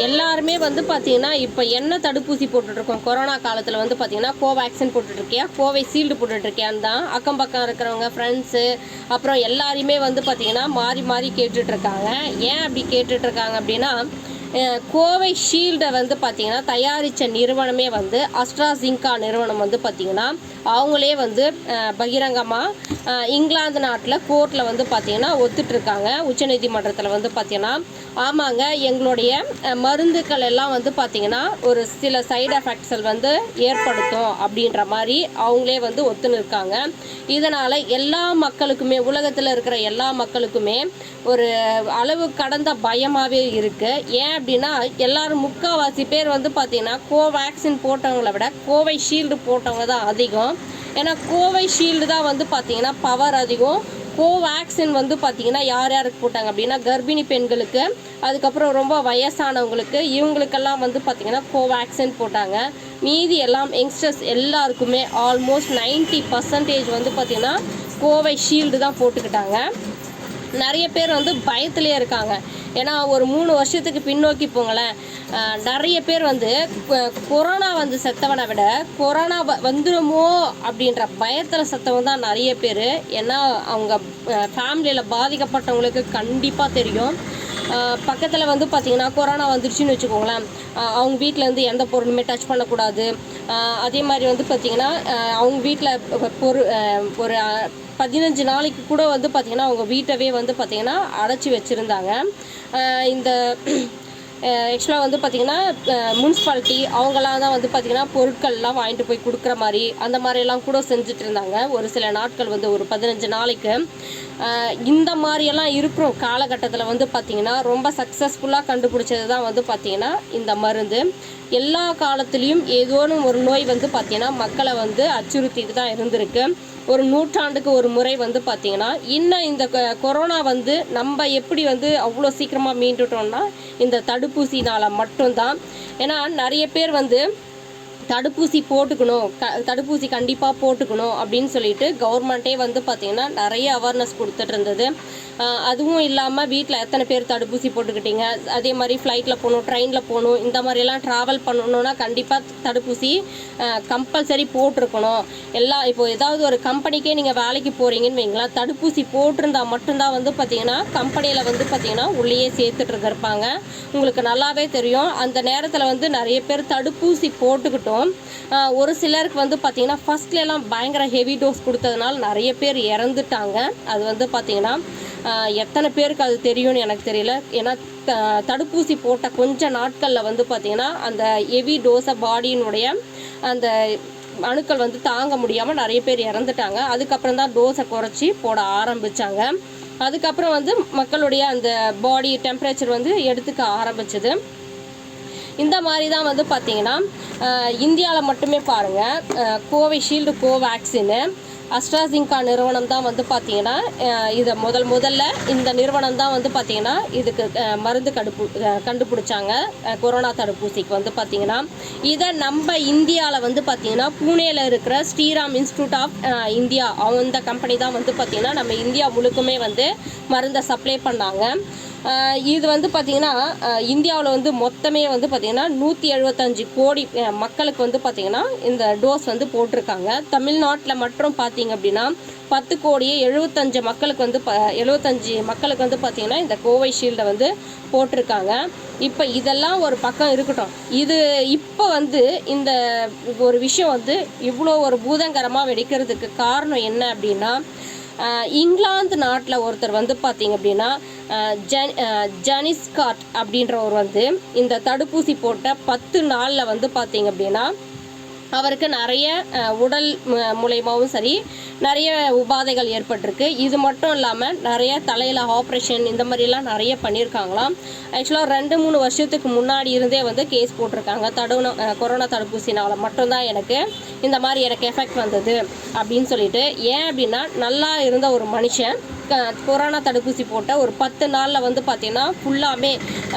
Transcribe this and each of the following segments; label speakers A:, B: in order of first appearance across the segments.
A: எல்லாருமே வந்து பார்த்திங்கன்னா இப்போ என்ன தடுப்பூசி போட்டுட்ருக்கோம் கொரோனா காலத்தில் வந்து பார்த்திங்கன்னா கோவேக்சின் போட்டுட்ருக்கியா கோவைஷீல்டு போட்டுட்ருக்கியான்னு தான் அக்கம் பக்கம் இருக்கிறவங்க ஃப்ரெண்ட்ஸு அப்புறம் எல்லாரையுமே வந்து பார்த்திங்கன்னா மாறி மாறி கேட்டுட்ருக்காங்க. ஏன் அப்படி கேட்டுட்ருக்காங்க அப்படின்னா, கோவைஷீல்டை வந்து பார்த்திங்கன்னா தயாரித்த நிறுவனமே வந்து அஸ்ட்ராஸின்கா நிறுவனம் வந்து பார்த்திங்கன்னா அவங்களே வந்து பகிரங்கமாக இங்கிலாந்து நாட்டில் கோர்ட்டில் வந்து பார்த்திங்கன்னா ஒத்துட்ருக்காங்க. உச்சநீதிமன்றத்தில் வந்து பார்த்திங்கன்னா ஆமாங்க, எங்களுடைய மருந்துக்கள் எல்லாம் வந்து பார்த்திங்கன்னா ஒரு சில சைடு எஃபெக்ட்ஸை வந்து ஏற்படுத்தும் அப்படின்ற மாதிரி அவங்களே வந்து ஒத்துன்னு இருக்காங்க. இதனால் எல்லா மக்களுக்குமே, உலகத்தில் இருக்கிற எல்லா மக்களுக்குமே ஒரு அளவு கடந்த பயமாகவே இருக்குது. ஏன் அப்படின்னா, எல்லாரும் முக்கால்வாசி பேர் வந்து பார்த்திங்கன்னா கோவேக்சின் போட்டவங்களை விட கோவைஷீல்டு போட்டவங்க தான் அதிகம். ஏன்னா கோவைஷீல்டு தான் வந்து பார்த்திங்கன்னா பவர் அதிகம். கோவேக்சின் வந்து பார்த்திங்கன்னா யார் யாருக்கு போட்டாங்க அப்படின்னா கர்ப்பிணி பெண்களுக்கு, அதுக்கப்புறம் ரொம்ப வயசானவங்களுக்கு, இவங்களுக்கெல்லாம் வந்து பார்த்திங்கன்னா கோவேக்சின் போட்டாங்க. மீதி எல்லாம் யங்ஸ்டர்ஸ் எல்லாருக்குமே ஆல்மோஸ்ட் 90% வந்து பார்த்திங்கன்னா கோவைஷீல்டு தான் போட்டுக்கிட்டாங்க. நிறைய பேர் வந்து பயத்திலே இருக்காங்க. ஏன்னா ஒரு 3 வருஷத்துக்கு பின்னோக்கி போங்களேன், நிறைய பேர் வந்து கொரோனா வந்து செத்தவனை விட கொரோனா வந்துடுமோ அப்படின்ற பயத்தில் செத்தவன் தான் நிறைய பேர். ஏன்னா அவங்க ஃபேமிலியில் பாதிக்கப்பட்டவங்களுக்கு கண்டிப்பாக தெரியும். பக்கத்தில் வந்து பார்த்திங்கன்னா கொரோனா வந்துருச்சுன்னு வச்சுக்கோங்களேன், அவங்க வீட்டிலேருந்து எந்த பொருளுமே டச் பண்ணக்கூடாது. அதே மாதிரி வந்து பார்த்திங்கன்னா அவங்க வீட்டில் ஒரு 15 நாளைக்கு கூட வந்து பார்த்திங்கன்னா அவங்க வீட்டவே வந்து பார்த்திங்கன்னா அடைச்சி வச்சுருந்தாங்க. இந்த ஆக்சுவலாக வந்து பார்த்திங்கன்னா முனிசிபாலிட்டி அவங்களாம் தான் வந்து பார்த்திங்கன்னா பொருட்கள்லாம் வாங்கிட்டு போய் கொடுக்குற மாதிரி அந்த மாதிரியெல்லாம் கூட செஞ்சுட்டு இருந்தாங்க ஒரு சில நாட்கள், வந்து ஒரு 15 நாளைக்கு. இந்த மாதிரியெல்லாம் இருக்கிற காலகட்டத்தில் வந்து பார்த்திங்கன்னா ரொம்ப சக்ஸஸ்ஃபுல்லாக கண்டுபிடிச்சது தான் வந்து பார்த்திங்கன்னா இந்த மருந்து. எல்லா காலத்துலேயும் ஏதோனும் ஒரு நோய் வந்து பார்த்திங்கன்னா மக்களை வந்து அச்சுறுத்திட்டு தான் இருந்திருக்கு. ஒரு நூற்றாண்டுக்கு ஒரு முறை வந்து பார்த்திங்கன்னா இன்னும் இந்த கொரோனா வந்து நம்ம எப்படி வந்து அவ்வளோ சீக்கிரமாக மீண்டுட்டோம்னா இந்த தடுப்பூசினால் மட்டும்தான். ஏன்னா நிறைய பேர் வந்து தடுப்பூசி போட்டுக்கணும், தடுப்பூசி கண்டிப்பாக போட்டுக்கணும் அப்படின்னு சொல்லிட்டு கவர்மெண்ட்டே வந்து பார்த்திங்கன்னா நிறைய அவேர்னஸ் கொடுத்துட்டு இருந்தது. அதுவும் இல்லாமல் வீட்டில் எத்தனை பேர் தடுப்பூசி போட்டுக்கிட்டீங்க, அதே மாதிரி ஃப்ளைட்டில் போகணும், ட்ரெயினில் போகணும், இந்த மாதிரியெல்லாம் ட்ராவல் பண்ணணுன்னா கண்டிப்பாக தடுப்பூசி கம்பல்சரி போட்டிருக்கணும். இப்போது ஏதாவது ஒரு கம்பெனிக்கே நீங்கள் வேலைக்கு போகிறீங்கன்னு வைங்களா, தடுப்பூசி போட்டிருந்தால் மட்டும்தான் வந்து பார்த்திங்கன்னா கம்பெனியில் வந்து பார்த்திங்கன்னா உள்ளேயே சேர்த்துட்டு இருப்பாங்க. உங்களுக்கு நல்லாவே தெரியும். அந்த நேரத்தில் வந்து நிறைய பேர் தடுப்பூசி போட்டுக்கிட்டோம். ஒரு சிலருக்கு வந்து பார்த்திங்கன்னா ஃபஸ்ட்லாம் பயங்கர ஹெவி டோஸ் கொடுத்ததுனால நிறைய பேர் இறந்துட்டாங்க. அது வந்து பார்த்திங்கன்னா எத்தனை பேருக்கு அது தெரியும்னு எனக்கு தெரியல. ஏன்னா தடுப்பூசி போட்ட கொஞ்ச நாட்களில் வந்து பார்த்திங்கன்னா அந்த ஹெவி டோஸை பாடியினுடைய அந்த அணுக்கள் வந்து தாங்க முடியாமல் நிறைய பேர் இறந்துட்டாங்க. அதுக்கப்புறம் தான் டோஸை குறைச்சி போட ஆரம்பித்தாங்க. அதுக்கப்புறம் வந்து மக்களுடைய அந்த பாடி டெம்பரேச்சர் வந்து எடுத்துக்க ஆரம்பிச்சது. இந்த மாதிரி தான் வந்து பார்த்திங்கன்னா இந்தியாவில் மட்டுமே பாருங்கள், கோவைஷீல்டு கோவேக்சின்னு அஸ்ட்ராஸின்கா நிறுவனம் தான் வந்து பார்த்திங்கன்னா இதை முதல்ல இந்த நிறுவனம் தான் வந்து பார்த்திங்கன்னா இதுக்கு மருந்து கண்டுபிடிச்சாங்க கொரோனா தடுப்பூசிக்கு வந்து பார்த்திங்கன்னா. இதை நம்ம இந்தியாவில் வந்து பார்த்திங்கன்னா பூனேயில் இருக்கிற ஸ்ரீராம் இன்ஸ்டியூட் ஆஃப் இந்தியா அந்த கம்பெனி தான் வந்து பார்த்திங்கன்னா நம்ம இந்தியா முழுக்குமே வந்து மருந்தை சப்ளை பண்ணாங்க. இது வந்து பார்த்திங்கன்னா இந்தியாவில் வந்து மொத்தமே வந்து பார்த்திங்கன்னா 175 கோடி மக்களுக்கு வந்து பார்த்திங்கன்னா இந்த டோஸ் வந்து போட்டிருக்காங்க. தமிழ்நாட்டில் மட்டும் பார்த்திங்க அப்படின்னா 10,75,00,000 மக்களுக்கு வந்து 75 மக்களுக்கு வந்து பார்த்திங்கன்னா இந்த கோவைஷீல்டை வந்து போட்டிருக்காங்க. இப்போ இதெல்லாம் ஒரு பக்கம் இருக்கட்டும். இப்போ வந்து இந்த ஒரு விஷயம் வந்து இவ்வளோ ஒரு பூதங்கரமாக வெடிக்கிறதுக்கு காரணம் என்ன அப்படின்னா, இங்கிலாந்து நாட்டில் ஒருத்தர் வந்து பார்த்திங்க அப்படின்னா ஜனிஸ்காட் அப்படின்றவர் வந்து இந்த தடுப்பூசி போட்ட 10 நாளில் வந்து பார்த்திங்க அப்படின்னா அவருக்கு நிறைய உடல் மூலமாகவும் சரி நிறைய உபாதைகள் ஏற்பட்டிருக்கு. இது மட்டும் இல்லாமல் நிறைய தலையில் ஆப்ரேஷன் இந்த மாதிரிலாம் நிறைய பண்ணியிருக்காங்களாம். ஆக்சுவலாக 2-3 வருஷத்துக்கு முன்னாடி இருந்தே வந்து கேஸ் போட்டிருக்காங்க. கொரோனா தடுப்பூசினால் மட்டும்தான் எனக்கு இந்த மாதிரி எஃபெக்ட் வந்தது அப்படின்னு சொல்லிட்டு. ஏன் அப்படின்னா, நல்லா இருந்த ஒரு மனுஷன் கொரோனா தடுப்பூசி போட்ட ஒரு 10 நாளில் வந்து பார்த்திங்கன்னா ஃபுல்லாமே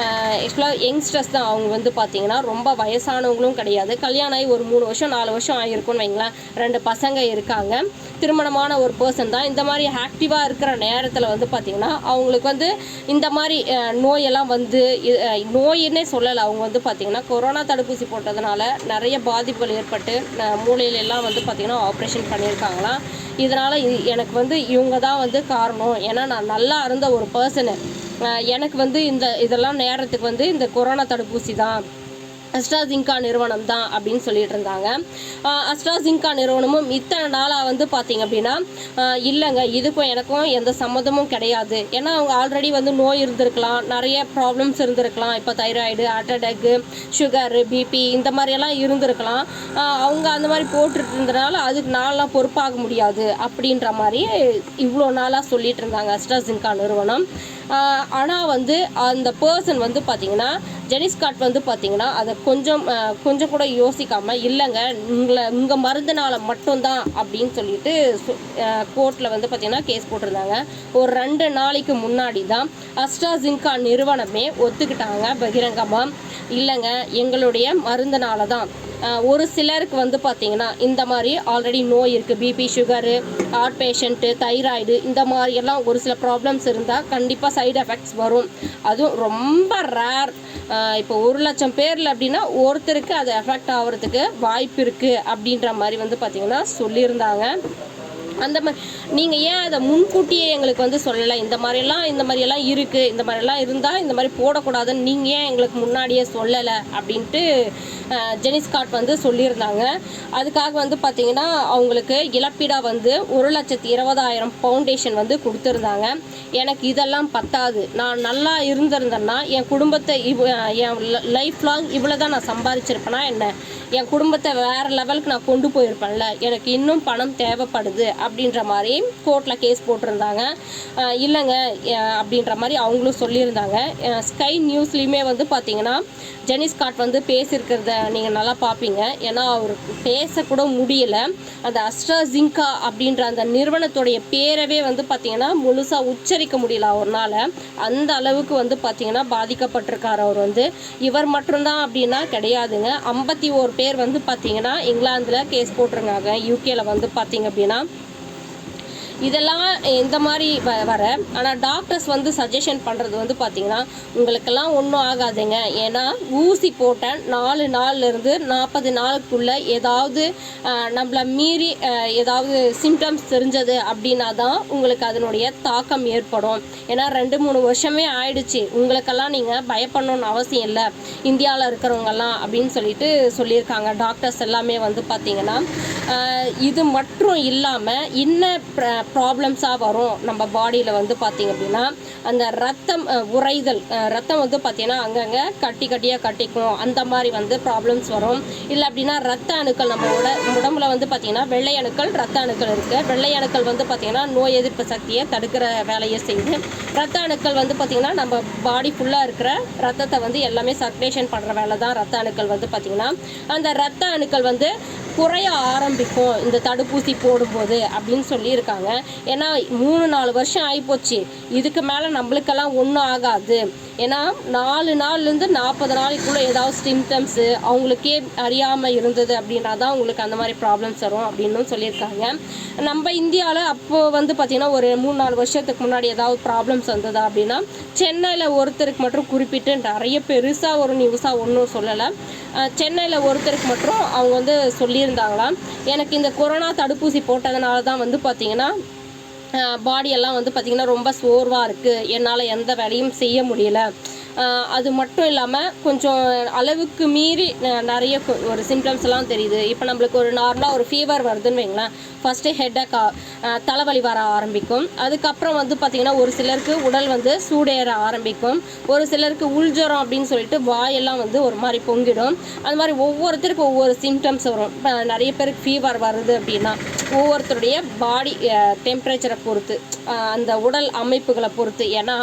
A: ஆக்சுவலாக யங்ஸ்டர்ஸ் தான். அவங்க வந்து பார்த்திங்கன்னா ரொம்ப வயசானவங்களும் கிடையாது. கல்யாணம் ஆகி ஒரு 3 வருஷம் 4 வருஷம் ஆகிருக்குன்னு வைங்களேன். 2 பசங்க இருக்காங்க. திருமணமான ஒரு பர்சன் தான். இந்த மாதிரி ஆக்டிவாக இருக்கிற நேரத்தில் வந்து பார்த்திங்கன்னா அவங்களுக்கு வந்து இந்த மாதிரி நோயெல்லாம் வந்து நோயின்னே சொல்லலை. அவங்க வந்து பார்த்திங்கன்னா கொரோனா தடுப்பூசி போட்டதுனால நிறைய பாதிப்புகள் ஏற்பட்டு மூளையிலெல்லாம் வந்து பார்த்திங்கன்னா ஆப்ரேஷன் பண்ணியிருக்காங்களாம். இதனால் எனக்கு வந்து இவங்க தான் வந்து காரணம். ஏன்னா நான் நல்லா இருந்த ஒரு பர்சனு, எனக்கு வந்து இதெல்லாம் நேரத்துக்கு வந்து இந்த கொரோனா தடுப்பூசி தான், அஸ்ட்ராஜின்கா நிறுவனம் தான் அப்படின்னு சொல்லிட்டு இருந்தாங்க. அஸ்ட்ராஜின்கா நிறுவனமும் இத்தனை நாளாக வந்து பார்த்திங்க அப்படின்னா இல்லைங்க இதுக்கும் எனக்கும் எந்த சம்மந்தமும் கிடையாது. ஏன்னா அவங்க ஆல்ரெடி வந்து நோய் இருந்திருக்கலாம், நிறைய ப்ராப்ளம்ஸ் இருந்திருக்கலாம். இப்போ thyroid, heart attack, sugar, BP இந்த மாதிரியெல்லாம் இருந்திருக்கலாம். அவங்க அந்த மாதிரி போட்டுட்டு இருந்தனால அதுக்கு நாளெலாம் பொறுப்பாக முடியாது அப்படின்ற மாதிரி இவ்வளோ நாளாக சொல்லிட்டு இருந்தாங்க அஸ்ட்ராஜின்கா நிறுவனம். ஆனால் வந்து அந்த பர்சன் வந்து பார்த்திங்கன்னா ஜெனிஸ்காட் வந்து பார்த்திங்கன்னா அதை கொஞ்சம் கூட யோசிக்காமல் இல்லைங்க உங்கள் மருந்துனால மட்டும்தான் அப்படின்னு சொல்லிட்டு கோர்ட்டில் வந்து பார்த்திங்கன்னா கேஸ் போட்டிருந்தாங்க. ஒரு 2 நாளைக்கு முன்னாடி தான் அஸ்ட்ராஜின்கா நிறுவனமே ஒத்துக்கிட்டாங்க பகிரங்கமாக, இல்லைங்க எங்களுடைய மருந்துனால தான். ஒரு சிலருக்கு வந்து பார்த்திங்கன்னா இந்த மாதிரி ஆல்ரெடி நோய் இருக்குது, BP, sugar, heart patient, thyroid இந்த மாதிரியெல்லாம் ஒரு சில ப்ராப்ளம்ஸ் இருந்தால் கண்டிப்பாக சைடு எஃபெக்ட்ஸ் வரும். அதுவும் ரொம்ப ரேர். இப்போ 1,00,000 பேரில் அப்படின்னா ஒருத்தருக்கு அது எஃபெக்ட் ஆகிறதுக்கு வாய்ப்பு இருக்குது அப்படின்ற மாதிரி வந்து பார்த்திங்கன்னா சொல்லியிருந்தாங்க. அந்த மாதிரி நீங்கள் ஏன் அதை முன்கூட்டியே எங்களுக்கு வந்து சொல்லலை, இந்த மாதிரியெல்லாம் இருக்குது, இந்த மாதிரிலாம் இருந்தால் இந்த மாதிரி போடக்கூடாதுன்னு நீங்கள் ஏன் எங்களுக்கு முன்னாடியே சொல்லலை அப்படின்ட்டு ஜெனிஸ்காட் வந்து சொல்லியிருந்தாங்க. அதுக்காக வந்து பார்த்திங்கன்னா அவங்களுக்கு இழப்பீடாக வந்து 1,20,000 ஃபவுண்டேஷன் வந்து கொடுத்துருந்தாங்க. எனக்கு இதெல்லாம் பத்தாது, நான் நல்லா இருந்திருந்தேன்னா என் குடும்பத்தை என் லைஃப் லாங் இவ்வளோ தான் நான் சம்பாதிச்சிருப்பேனா என்ன, என் குடும்பத்தை வேறு லெவலுக்கு நான் கொண்டு போயிருப்பேன்ல, எனக்கு இன்னும் பணம் தேவைப்படுது அப்படின்ற மாதிரி கோர்ட்டில் கேஸ் போட்டிருந்தாங்க. இல்லைங்க அப்படின்ற மாதிரி அவங்களும் சொல்லியிருந்தாங்க. ஸ்கை நியூஸ்லேயுமே வந்து பார்த்திங்கன்னா ஜெனிஸ்காட் வந்து பேசியிருக்கிறத நீங்கள் நல்லா பார்ப்பீங்க. ஏன்னா அவர் பேசக்கூட முடியல. அந்த அஸ்ட்ராஜின்கா அப்படின்ற அந்த நிறுவனத்துடைய பேரவே வந்து பார்த்திங்கன்னா முழுசாக உச்சரிக்க முடியல அவர்னால. அந்த அளவுக்கு வந்து பார்த்திங்கன்னா பாதிக்கப்பட்டிருக்கார் அவர் வந்து. இவர் மட்டும்தான் அப்படின்னா கிடையாதுங்க. 51 பேர் வந்து பார்த்திங்கன்னா இங்கிலாந்தில் கேஸ் போட்டிருக்காங்க. யூகேல வந்து பார்த்திங்க அப்படின்னா இதெல்லாம் இந்த மாதிரி வர. ஆனால் டாக்டர்ஸ் வந்து சஜஷன் பண்ணுறது வந்து பார்த்திங்கன்னா உங்களுக்கெல்லாம் ஒன்றும் ஆகாதுங்க. ஏன்னா ஊசி போட்ட 4 நாள்லேருந்து 40 நாளுக்குள்ளே ஏதாவது நம்மளை மீறி ஏதாவது சிம்டம்ஸ் தெரிஞ்சது அப்படின்னா தான் உங்களுக்கு அதனுடைய தாக்கம் ஏற்படும். ஏன்னா 2-3 வருஷமே ஆயிடுச்சு, உங்களுக்கெல்லாம் நீங்கள் பயப்படணும்னு அவசியம் இல்லை இந்தியாவில் இருக்கிறவங்கெல்லாம் அப்படின்னு சொல்லிட்டு சொல்லியிருக்காங்க டாக்டர்ஸ் எல்லாமே வந்து பார்த்திங்கன்னா. இது மட்டும் இல்லாமல் இன்னும் ப்ராப்ளம்ஸாக வரும் நம்ம பாடியில் வந்து பார்த்திங்க அப்படின்னா அந்த ரத்தம் உறைதல், ரத்தம் வந்து பார்த்திங்கன்னா அங்கங்கே கட்டியாக கட்டிக்கும், அந்த மாதிரி வந்து ப்ராப்ளம்ஸ் வரும். இல்லை அப்படின்னா ரத்த அணுக்கள் நம்ம உடம்புல வந்து பார்த்திங்கன்னா வெள்ளை அணுக்கள், ரத்த அணுக்கள் இருக்குது. வெள்ளை அணுக்கள் வந்து பார்த்திங்கன்னா நோய் எதிர்ப்பு சக்தியை தடுக்கிற வேலையை செய்யுது. ரத்த அணுக்கள் வந்து பார்த்திங்கன்னா நம்ம பாடி ஃபுல்லாக இருக்கிற ரத்தத்தை வந்து எல்லாமே சர்க்குலேஷன் பண்ணுற வேலை தான் ரத்த அணுக்கள் வந்து பார்த்திங்கன்னா. அந்த ரத்த அணுக்கள் வந்து குறைய ஆரம்பிக்கும் இந்த தடுப்பூசி போடும்போது அப்படின்னு சொல்லியிருக்காங்க. ஏன்னா 3-4 வருஷம் ஆகிப்போச்சு, இதுக்கு மேலே நம்மளுக்கெல்லாம் ஒன்றும் ஆகாது. ஏன்னா 4 நாள்லேருந்து 40 நாளைக்குள்ளே ஏதாவது சிம்டம்ஸு அவங்களுக்கே அறியாமல் இருந்தது அப்படின்னா தான் உங்களுக்கு அந்த மாதிரி ப்ராப்ளம்ஸ் வரும் அப்படின்னு சொல்லியிருக்காங்க. நம்ம இந்தியாவில் அப்போது வந்து பார்த்திங்கன்னா ஒரு 3-4 வருஷத்துக்கு முன்னாடி ஏதாவது ப்ராப்ளம்ஸ் வந்ததா அப்படின்னா சென்னையில் ஒருத்தருக்கு மட்டும் குறிப்பிட்டு நிறைய பெருசாக ஒரு நியூஸாக ஒன்றும் சொல்லலை. சென்னையில் ஒருத்தருக்கு மட்டும் அவங்க வந்து சொல்லியிருந்தாங்களாம், எனக்கு இந்த கொரோனா தடுப்பூசி போட்டதுனால தான் வந்து பார்த்திங்கன்னா பாடியெல்லாம் வந்து பார்த்திங்கன்னா ரொம்ப சோர்வாக இருக்குது, என்னால் எந்த வேலையும் செய்ய முடியல. அது மட்டும் இல்லாமல் கொஞ்சம் அளவுக்கு மீறி நிறைய ஒரு சிம்டம்ஸ் எல்லாம் தெரியுது. இப்போ நம்மளுக்கு ஒரு நார்மலாக ஒரு ஃபீவர் வருதுன்னு வைங்களேன், ஃபஸ்ட்டு ஹெட்டேக், தலைவலி வர ஆரம்பிக்கும். அதுக்கப்புறம் வந்து பார்த்திங்கன்னா ஒரு சிலருக்கு உடல் வந்து சூடேற ஆரம்பிக்கும், ஒரு சிலருக்கு உள்ஜரம் அப்படின்னு சொல்லிட்டு வாயெல்லாம் வந்து ஒரு மாதிரி பொங்கிடும். அது மாதிரி ஒவ்வொருத்தருக்கு ஒவ்வொரு சிம்டம்ஸ் வரும். இப்போ நிறைய பேருக்கு ஃபீவர் வருது அப்படின்னா ஒவ்வொருத்தருடைய பாடி டெம்பரேச்சரை பொறுத்து அந்த உடல் அமைப்புகளை பொறுத்து. ஏன்னா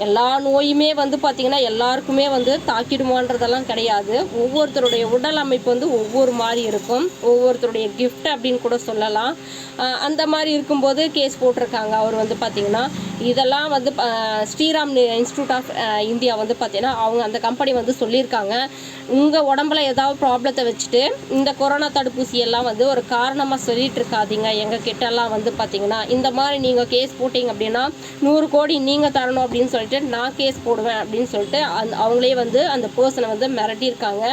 A: எல்லா நோயுமே வந்து பார்த்திங்கன்னா எல்லாருக்குமே வந்து தாக்கிடுமான்றதெல்லாம் கிடையாது. ஒவ்வொருத்தருடைய உடல் அமைப்பு வந்து ஒவ்வொரு மாதிரி இருக்கும், ஒவ்வொருத்தருடைய கிஃப்ட் அப்படின்னு கூட சொல்லலாம். அந்த மாதிரி இருக்கும்போது கேஸ் போட்டிருக்காங்க. அவர் வந்து பார்த்திங்கன்னா இதெல்லாம் வந்து ஸ்ரீராம் இன்ஸ்டியூட் ஆஃப் இந்தியா வந்து பார்த்திங்கன்னா அவங்க அந்த கம்பெனி வந்து சொல்லியிருக்காங்க, உங்கள் உடம்புல ஏதாவது ப்ராப்ளத்தை வச்சுட்டு இந்த கொரோனா தடுப்பூசியெல்லாம் வந்து ஒரு காரணமாக சொல்லிட்டு இருக்காதீங்க. எங்கள் கிட்டலாம் வந்து பார்த்திங்கன்னா இந்த மாதிரி நீங்கள் கேஸ் போட்டிங்க அப்படின்னா 100 கோடி நீங்கள் தரணும் அப்படின்னு சொல்லிட்டு நான் கேஸ் போடுவேன் அப்படின்னு சொல்லிட்டு அவங்களே வந்து அந்த பர்சனை வந்து மிரட்டியிருக்காங்க.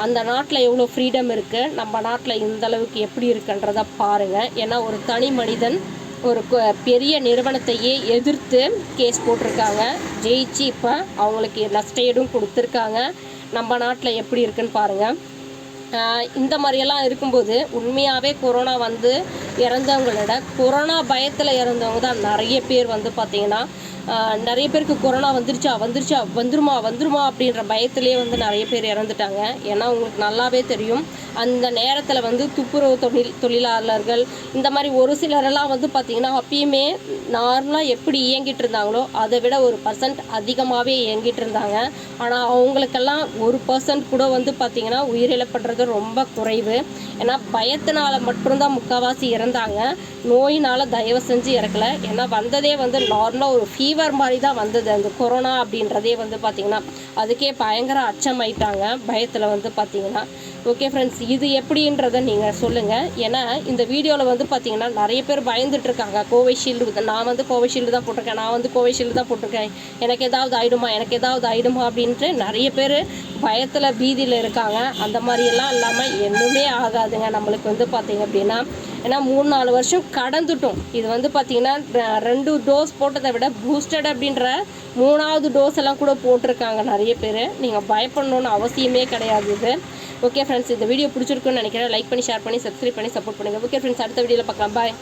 A: அந்த நாட்டில் எவ்வளோ ஃப்ரீடம் இருக்குது, நம்ம நாட்டில் இந்த அளவுக்கு எப்படி இருக்குன்றதை பாருங்கள். ஏன்னா ஒரு தனி மனிதன் ஒரு பெரிய நிறுவனத்தையே எதிர்த்து கேஸ் போட்டிருக்காங்க, ஜெயிச்சு இப்போ அவங்களுக்கு நஷ்டஈடும் கொடுத்துருக்காங்க. நம்ம நாட்டில் எப்படி இருக்குன்னு பாருங்கள். இந்த மாதிரியெல்லாம் இருக்கும்போது உண்மையாகவே கொரோனா வந்து இறந்தவங்களோட கொரோனா பயத்தில் இறந்தவங்க தான் நிறைய பேர் வந்து பார்த்திங்கன்னா நிறைய பேருக்கு கொரோனா வந்துருமா அப்படின்ற பயத்திலே வந்து நிறைய பேர் இறந்துட்டாங்க. ஏன்னா உங்களுக்கு நல்லாவே தெரியும், அந்த நேரத்தில் வந்து துப்புரவு தொழிலாளர்கள் இந்த மாதிரி ஒரு சிலரெல்லாம் வந்து பார்த்திங்கன்னா அப்பயுமே நார்மலாக எப்படி இயங்கிட்டு இருந்தாங்களோ அதை விட 1% அதிகமாகவே இயங்கிட்டு இருந்தாங்க. ஆனால் அவங்களுக்கெல்லாம் 1% கூட வந்து பார்த்திங்கன்னா உயிரிழப்புன்றது ரொம்ப குறைவு. ஏன்னா பயத்தினால மட்டும்தான் முக்கால்வாசி இறந்தாங்க, நோயினால் தயவு செஞ்சு இறக்கலை. ஏன்னா வந்ததே வந்து நார்மலாக ஒரு ஃபீவர் மாதிரி தான் வந்தது. அந்த கொரோனா அப்படின்றதே வந்து பார்த்திங்கன்னா அதுக்கே பயங்கர அச்சமாயிட்டாங்க பயத்தில் வந்து பார்த்திங்கன்னா. ஓகே ஃப்ரெண்ட்ஸ், இது எப்படின்றத நீங்கள் சொல்லுங்கள். ஏன்னா இந்த வீடியோவில் வந்து பார்த்திங்கன்னா நிறைய பேர் பயந்துட்டுருக்காங்க. கோவிஷீல்டு, நான் வந்து கோவிஷீல்டு தான் போட்டிருக்கேன், எனக்கு ஏதாவது ஆகிடுமா அப்படின்ட்டு நிறைய பேர் பயத்தில் பீதியில் இருக்காங்க. அந்த மாதிரியெல்லாம் இல்லாமல் எதுவுமே ஆகாதுங்க நம்மளுக்கு வந்து பார்த்திங்க அப்படின்னா. ஏன்னா 3-4 வருஷம் கடந்துட்டோம். இது வந்து பார்த்திங்கன்னா 2 டோஸ் போட்டதை விட பூஸ்டட் அப்படின்ற 3வது டோஸ் எல்லாம் கூட போட்டிருக்காங்க நிறைய பேர். நீங்கள் பயப்படணுன்னு அவசியமே கிடையாது இது. ஓகே ஃப்ரெண்ட்ஸ், இந்த வீடியோ பிடிச்சிருக்குன்னு நினைக்கிறேன். லைக் பண்ணி, ஷேர் பண்ணி, சப்ஸ்கிரைப் பண்ணி சப்போர்ட் பண்ணுங்கள். ஓகே ஃப்ரெண்ட்ஸ், அடுத்த வீடியோவில் பார்க்கலாம். பாய்.